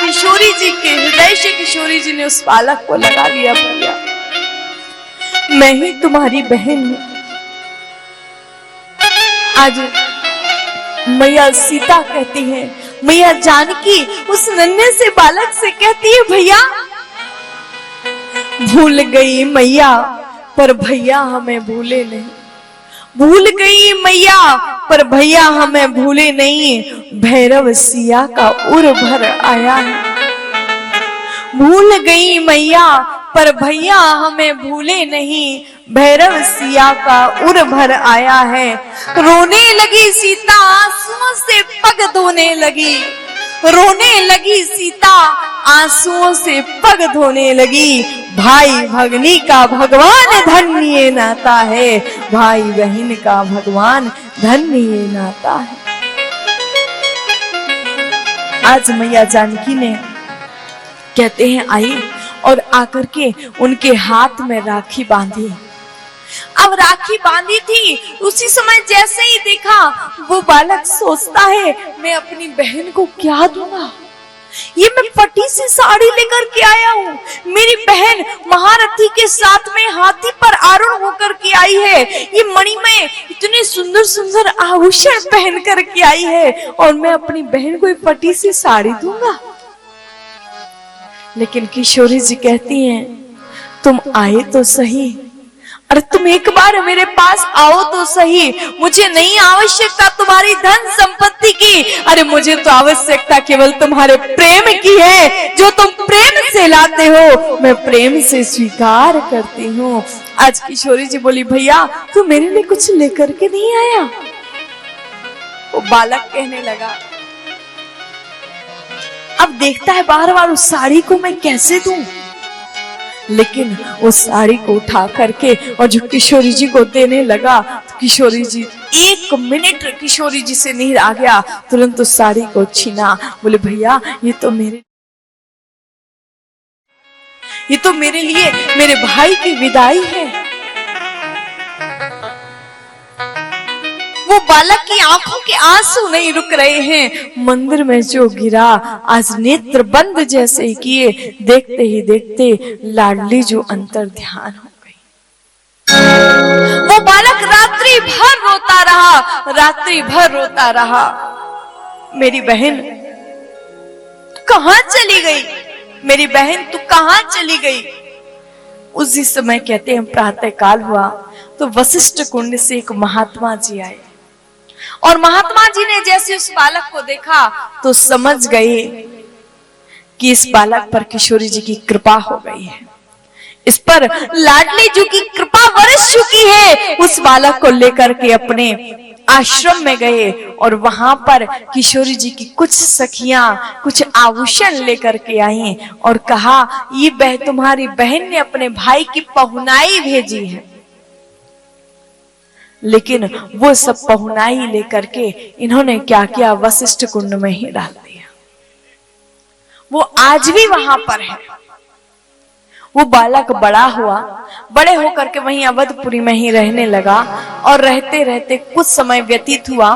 किशोरी जी के हृदय से किशोरी जी ने उस बालक को लगा लिया, भैया मैं ही तुम्हारी बहन हूं। आज मैया सीता कहती है, मैया जानकी उस नन्हे से बालक से कहती है, भैया भूल गई मैया पर भैया हमें भूले नहीं, भूल गई मैया पर भैया हमें भूले नहीं, भैरव सिया का उर भर आया है। भूल गई मैया पर भैया हमें भूले नहीं, भैरव सिया का उर भर आया है। रोने लगी सीता आंसुओं से पग धोने लगी, रोने लगी सीता आंसुओं से पग धोने लगी। भाई भगनी का भगवान धन्य नाता है, भाई बहन का भगवान धन्य नाता है। आज मैया जानकी ने कहते हैं आई और आकर के उनके हाथ में राखी बांधी। अब राखी बांधी थी, उसी समय जैसे ही देखा वो बालक सोचता है मैं अपनी बहन को क्या दूंगा, ये मैं फटी सी साड़ी लेकर के आया हूँ, मेरी बहन महारथी के साथ में हाथी पर आरूढ़ होकर के आई है, ये मणि में इतने सुंदर सुंदर आभूषण पहन कर के आई है और मैं अपनी बहन को एक फटी सी साड़ी दूंगा। लेकिन किशोरी जी कहती हैं तुम आए तो सही, अरे तुम एक बार मेरे पास आओ तो सही, मुझे नहीं आवश्यकता तुम्हारी धन संपत्ति की, अरे मुझे तो आवश्यकता केवल तुम्हारे प्रेम की है, जो तुम प्रेम से लाते हो मैं प्रेम से स्वीकार करती हूँ। आज किशोरी जी बोली भैया तू मेरे लिए कुछ लेकर के नहीं आया? वो बालक कहने लगा अब देखता है बार बार उस साड़ी को मैं कैसे दूं, लेकिन उस साड़ी को उठा करके और जो किशोरी जी को देने लगा तो किशोरी जी एक मिनट किशोरी जी से नहीं आ गया, तुरंत उस साड़ी को छीना। बोले भैया ये तो मेरे लिए मेरे भाई की विदाई है। वो बालक की आंखों के आंसू नहीं रुक रहे हैं, मंदिर में जो गिरा आज नेत्र बंद जैसे किए, देखते ही देखते लाडली जो अंतर ध्यान हो गई। वो बालक रात्रि भर रोता रहा, रात्रि भर रोता रहा, मेरी बहन कहां चली गई, मेरी बहन तू कहां चली गई। उसी समय कहते हैं प्रातः काल हुआ तो वशिष्ठ कुंड से एक महात्मा जी आए और महात्मा जी ने जैसे उस बालक को देखा तो समझ गए कि इस बालक पर किशोरी जी की कृपा हो गई है, इस पर लाडली जी की कृपा बरस चुकी है। उस बालक को लेकर के अपने आश्रम में गए और वहां पर किशोरी जी की कुछ सखियां कुछ आभूषण लेकर के आई और कहा ये तुम्हारी बहन ने अपने भाई की पहुनाई भेजी है। लेकिन वो सब पहुनाई लेकर के इन्होंने क्या किया, वशिष्ठ कुंड में ही डाल दिया। वो आज भी वहां पर है। वो बालक बड़ा हुआ, बड़े होकर के वहीं अवधपुरी में ही रहने लगा और रहते रहते कुछ समय व्यतीत हुआ